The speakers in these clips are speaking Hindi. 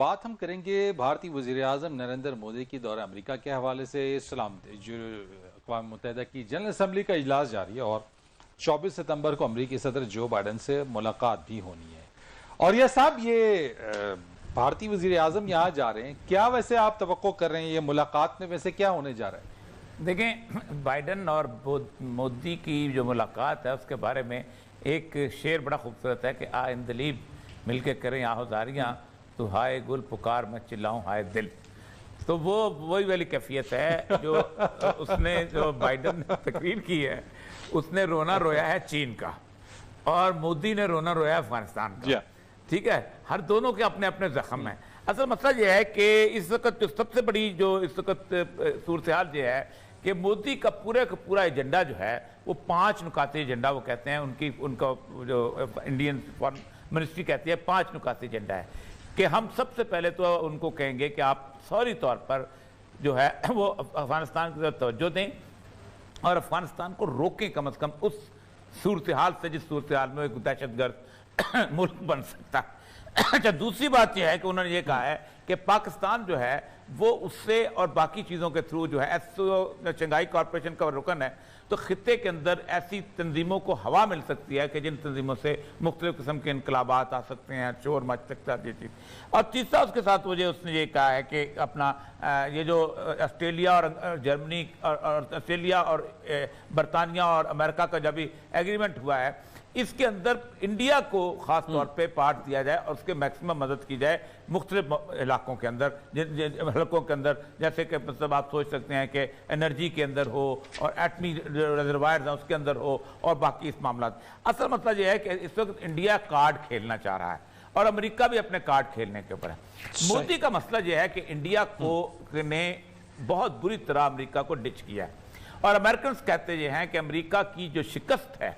बात हम करेंगे भारतीय वज़ीर-ए-आज़म नरेंद्र मोदी की दौरे अमेरिका के हवाले से। सलामती जो अक़वाम मुत्तहिदा की जनरल असम्बली का इजलास जारी है और 24 सितंबर को अमेरिकी सदर जो बाइडन से मुलाकात भी होनी है। और यह साहब ये भारतीय वज़ीर-ए-आज़म यहाँ जा रहे हैं, क्या वैसे आप तवक्को कर रहे हैं ये मुलाकात में वैसे क्या होने जा रहा है? देखें, बाइडन और मोदी की जो मुलाकात है उसके बारे में एक शेर बड़ा खूबसूरत है कि आ इंदलीब मिल के करें आहुजारियाँ, तो हाय गुल पुकार मैं चिल्लाऊं हाय दिल। तो वो वही वाली कैफियत है जो उसने जो बाइडन ने तकरीर की है, उसने रोना रोया है चीन का और मोदी ने रोना रोया है अफगानिस्तान का। ठीक है, हर दोनों के अपने अपने जख्म हैं। असल मसला यह है कि इस वक्त सबसे बड़ी जो इस वक्त सूरत हाल ये है कि मोदी का पूरा एजेंडा जो है वो 5 नुकाती एजेंडा वो कहते हैं, उनका जो इंडियन फॉरेन मिनिस्ट्री कहती है 5 नुकाती एजेंडा है कि हम सबसे पहले तो उनको कहेंगे कि आप फौरी तौर पर जो है वो अफगानिस्तान की तरफ तवज्जो दें और अफगानिस्तान को रोकें कम से कम उस सूरत हाल से जिस सूरत हाल में एक दहशतगर्द मुल्क बन सकता। अच्छा, दूसरी बात यह है कि उन्होंने ये कहा है कि पाकिस्तान जो है वो उससे और बाकी चीज़ों के थ्रू जो है शंघाई कॉरपोरेशन का रुकन है, तो खित्ते के अंदर ऐसी तंजीमों को हवा मिल सकती है कि जिन तंजीमों से मुख्तलिफ किस्म के इनकलाबात आ सकते हैं, शोर मच सकता है, ये चीज़। और तीसरा उसके साथ मुझे उसने ये कहा है कि अपना ये जो ऑस्ट्रेलिया और जर्मनी और ऑस्ट्रेलिया और बरतानिया और अमेरिका का जब भी एग्रीमेंट हुआ है, इसके अंदर इंडिया को ख़ास तौर पे पार्ट दिया जाए और उसके मैक्सिमम मदद की जाए मुख्तलिफ इलाकों के अंदर, हलकों के अंदर, जैसे कि मतलब आप सोच सकते हैं कि एनर्जी के अंदर हो और एटमी रिजर्वायर्स हैं उसके अंदर हो और बाकी इस मामला। असल मतलब यह है कि इस वक्त इंडिया कार्ड खेलना चाह रहा है और अमेरिका भी अपने कार्ड खेलने के ऊपर है। मोदी का मसला यह है कि इंडिया को ने बहुत बुरी तरह अमेरिका को डिच किया है और अमेरिकन कहते ये हैं कि अमेरिका की जो शिकस्त है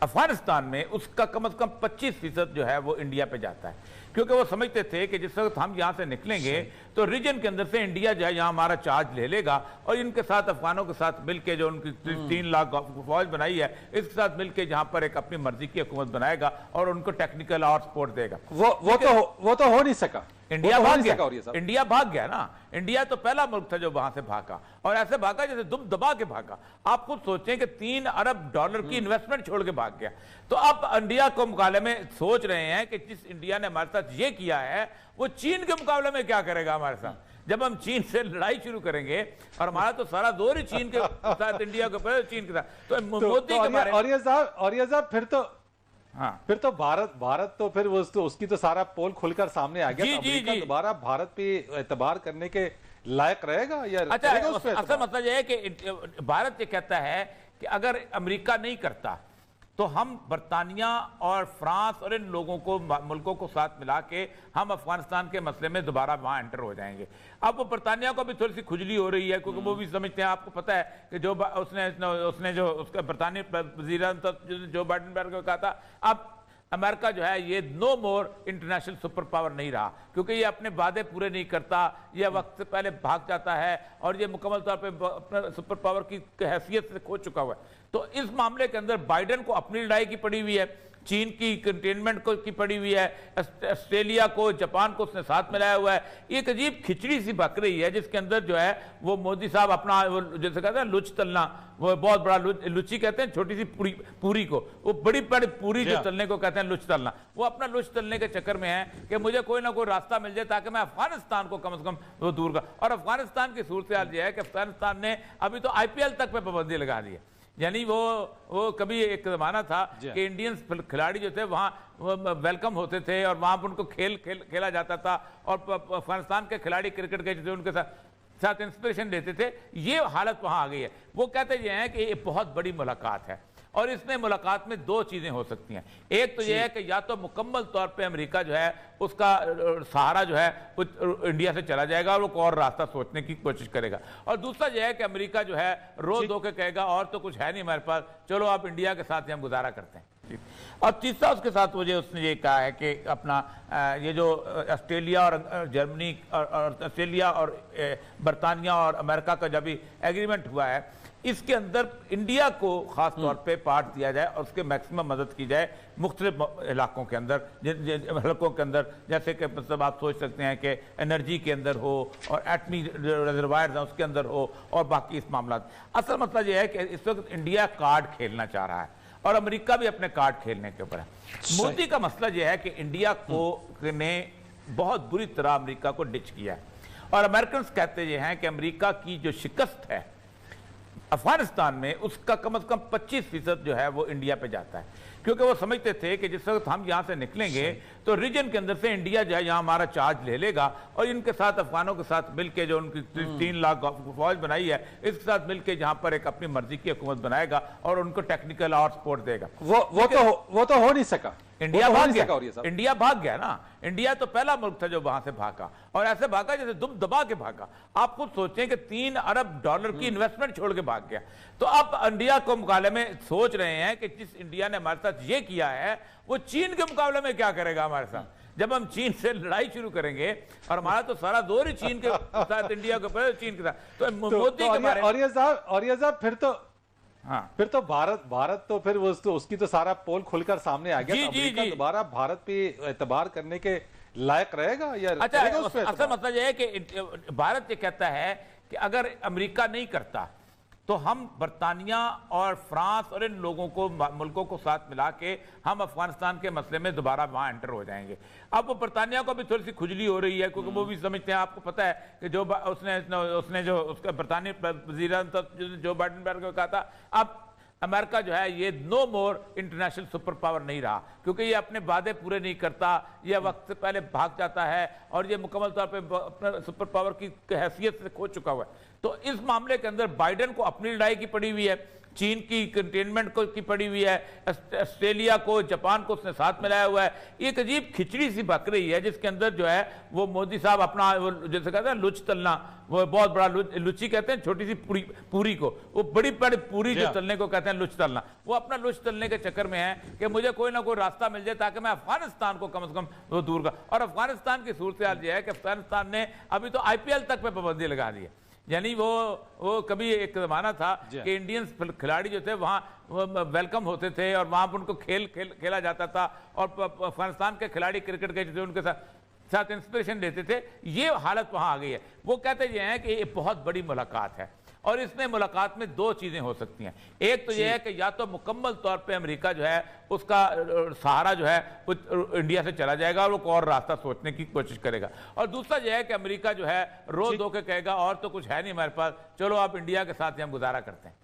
अफगानिस्तान में उसका कम से कम 25% जो है वो इंडिया पे जाता है, क्योंकि वो समझते थे कि जिस वक्त हम यहाँ से निकलेंगे तो रीजन के अंदर से इंडिया जो है यहाँ हमारा चार्ज ले लेगा और इनके साथ अफगानों के साथ मिलकर जो उनकी 3 लाख फौज बनाई है इसके साथ मिलकर जहाँ पर एक अपनी मर्जी की हुकूमत बनाएगा और उनको टेक्निकल और सपोर्ट देगा। वो तो हो नहीं सका। इंडिया भाग गया, इंडिया भाग गया ना। इंडिया तो पहला मुल्क था जो वहां से भागा और ऐसे भागा जैसे दुम दबा के भागा। आप खुद सोचें कि $3 अरब की इन्वेस्टमेंट छोड़ के भाग गया। तो अब इंडिया को मुकाबले में सोच रहे हैं कि जिस इंडिया ने हमारे साथ ये किया है वो चीन के मुकाबले में क्या करेगा हमारे साथ। जब हम चीन से लड़ाई शुरू करेंगे और हमारा तो सारा जोर ही चीन के साथ, इंडिया के ऊपर, चीन के साथ, तो मोदी के बारे में फिर तो हाँ, फिर तो भारत तो फिर उसकी तो सारा पोल खुलकर सामने आ गया। तो दोबारा भारत पे एतबार करने के लायक रहेगा या? अच्छा, असल मतलब यह है कि भारत ये कहता है कि अगर अमेरिका नहीं करता तो हम बरतानिया और फ्रांस और इन लोगों को मुल्कों को साथ मिला के हम अफगानिस्तान के मसले में दोबारा वहां एंटर हो जाएंगे। अब वो बरतानिया को भी थोड़ी सी खुजली हो रही है क्योंकि वो भी समझते हैं, आपको पता है कि जो उसने जो उसका बरतानिया वज़ीर जो बाइडन को कहा था, अब अमेरिका जो है ये नो मोर इंटरनेशनल सुपर पावर नहीं रहा क्योंकि ये अपने वादे पूरे नहीं करता, ये वक्त से पहले भाग जाता है और ये मुकम्मल तौर पे अपने सुपर पावर की हैसियत से खो चुका हुआ है। तो इस मामले के अंदर बाइडन को अपनी लड़ाई की पड़ी हुई है, चीन की कंटेनमेंट को की पड़ी हुई है, ऑस्ट्रेलिया को, जापान को उसने साथ मिलाया हुआ है। एक अजीब खिचड़ी सी पक रही है जिसके अंदर जो है वो मोदी साहब अपना वो जैसे कहते हैं लुच तलना, वो बहुत बड़ा लुची कहते हैं छोटी सी पूरी को, वो बड़ी पूरी जो तलने को कहते हैं लुच तलना, वो अपना लुच तलने के चक्कर में है कि मुझे कोई ना कोई रास्ता मिल जाए ताकि मैं अफगानिस्तान को कम से कम वो दूर कर। और अफगानिस्तान की सूरत हाल यह है कि अफगानिस्तान ने अभी तो IPL तक पे पाबंदी लगा दी है। यानी वो कभी एक जमाना था कि इंडियन खिलाड़ी जो थे वहाँ वेलकम होते थे और वहाँ पर उनको खेला जाता था और अफगानिस्तान के खिलाड़ी क्रिकेट के जो उनके साथ इंस्पिरेशन लेते थे। ये हालत वहाँ आ गई है। वो कहते हैं कि ये बहुत बड़ी मुलाकात है और इसमें मुलाकात में 2 चीज़ें हो सकती हैं। एक तो यह है कि या तो मुकम्मल तौर पे अमेरिका जो है उसका सहारा जो है इंडिया से चला जाएगा और वो और रास्ता सोचने की कोशिश करेगा, और दूसरा यह है कि अमेरिका जो है रो धो के कहेगा और तो कुछ है नहीं हमारे पास, चलो आप इंडिया के साथ ही हम गुजारा करते हैं। बातचीत। और तीसरा उसके साथ मुझे उसने ये कहा है कि अपना ये जो ऑस्ट्रेलिया और जर्मनी और ऑस्ट्रेलिया और बरतानिया और अमेरिका का जब भी एग्रीमेंट हुआ है, इसके अंदर इंडिया को खास तौर पे पार्ट दिया जाए और उसके मैक्सिमम मदद की जाए मुख्तलिफ इलाकों के अंदर, हलकों के अंदर, जैसे कि मतलब आप सोच सकते हैं कि एनर्जी के अंदर हो और एटमी रिजर्वायर्स हैं उसके अंदर हो और बाकी इस मामला। असल मसला यह है कि इस वक्त इंडिया कार्ड खेलना चाह रहा है और अमेरिका भी अपने कार्ड खेलने के ऊपर है। मोदी का मसला यह है कि इंडिया को ने बहुत बुरी तरह अमेरिका को डिच किया है और अमेरिकन कहते ये हैं कि अमेरिका की जो शिकस्त है अफगानिस्तान में उसका कम से कम 25% जो है वो इंडिया पे जाता है, क्योंकि वो समझते थे कि जिस वक्त हम यहाँ से निकलेंगे तो रीजन के अंदर से इंडिया जो है यहाँ हमारा चार्ज ले लेगा और इनके साथ अफगानों के साथ मिलकर जो उनकी 3 लाख फौज बनाई है इसके साथ मिलकर जहाँ पर एक अपनी मर्जी की हुकूमत बनाएगा और उनको टेक्निकल और सपोर्ट देगा। वो तो हो नहीं सका। इंडिया भाग गया, इंडिया भाग गया ना। इंडिया तो पहला मुल्क था जो वहां से भागा और ऐसे भागा जैसे दुम दबा के भागा। आप खुद सोचें कि $3 अरब की इन्वेस्टमेंट छोड़ के भाग गया। तो अब इंडिया को मुकाबले में सोच रहे हैं कि जिस इंडिया ने हमारे साथ ये किया है वो चीन के मुकाबले में क्या करेगा हमारे साथ। जब हम चीन से लड़ाई शुरू करेंगे और हमारा तो सारा जोर ही चीन के साथ, इंडिया के ऊपर, चीन के साथ। तो मोदी के बारे में और ये साहब फिर तो भारत तो फिर उसकी तो सारा पोल खुलकर सामने आ गया। अमेरिका दोबारा भारत पे एतबार करने के लायक रहेगा या अच्छा, असल मतलब यह है कि भारत ये कहता है कि अगर अमेरिका नहीं करता तो हम बरतानिया और फ्रांस और इन लोगों को, मुल्कों को साथ मिला के हम अफगानिस्तान के मसले में दोबारा वहां एंटर हो जाएंगे। अब वो बरतानिया को भी थोड़ी सी खुजली हो रही है क्योंकि वो भी समझते हैं, आपको पता है कि जो उसने जो उसका बरतानिया वज़ीर जो बाइडेन को कहा था, अब अमेरिका जो है ये नो मोर इंटरनेशनल सुपर पावर नहीं रहा क्योंकि ये अपने वादे पूरे नहीं करता, ये वक्त से पहले भाग जाता है और ये मुकम्मल तौर पे अपने सुपर पावर की हैसियत से खो चुका हुआ है। तो इस मामले के अंदर बाइडेन को अपनी लड़ाई की पड़ी हुई है, चीन की कंटेनमेंट को की पड़ी हुई है, ऑस्ट्रेलिया को, जापान को उसने साथ मिलाया हुआ है। एक अजीब खिचड़ी सी पक रही है जिसके अंदर जो है वो मोदी साहब अपना वो जैसे कहते हैं लुच तलना, वो बहुत बड़ा लुची कहते हैं छोटी सी पूरी को, वो बड़ी बड़ी पूरी जो तलने को कहते हैं लुच तलना, वो अपना लुच तलने के चक्कर में है कि मुझे कोई ना कोई रास्ता मिल जाए ताकि मैं अफगानिस्तान को कम से कम वो दूर कर। और अफगानिस्तान की सूरत हाल यह है कि अफगानिस्तान ने अभी तो IPL तक पे पाबंदी लगा दी है। यानी वो कभी एक जमाना था कि इंडियन खिलाड़ी जो थे वहाँ वेलकम होते थे और वहाँ पर उनको खेला जाता था और अफगानिस्तान के खिलाड़ी क्रिकेट के जो उनके साथ इंस्पिरेशन लेते थे। ये हालत वहाँ आ गई है। वो कहते ये हैं कि ये बहुत बड़ी मुलाकात है और इसमें मुलाकात में 2 चीजें हो सकती हैं। एक तो यह है कि या तो मुकम्मल तौर पे अमेरिका जो है उसका सहारा जो है इंडिया से चला जाएगा और वो और रास्ता सोचने की कोशिश करेगा, और दूसरा यह है कि अमेरिका जो है रो धो के कहेगा और तो कुछ है नहीं हमारे पास, चलो आप इंडिया के साथ ही हम गुजारा करते हैं।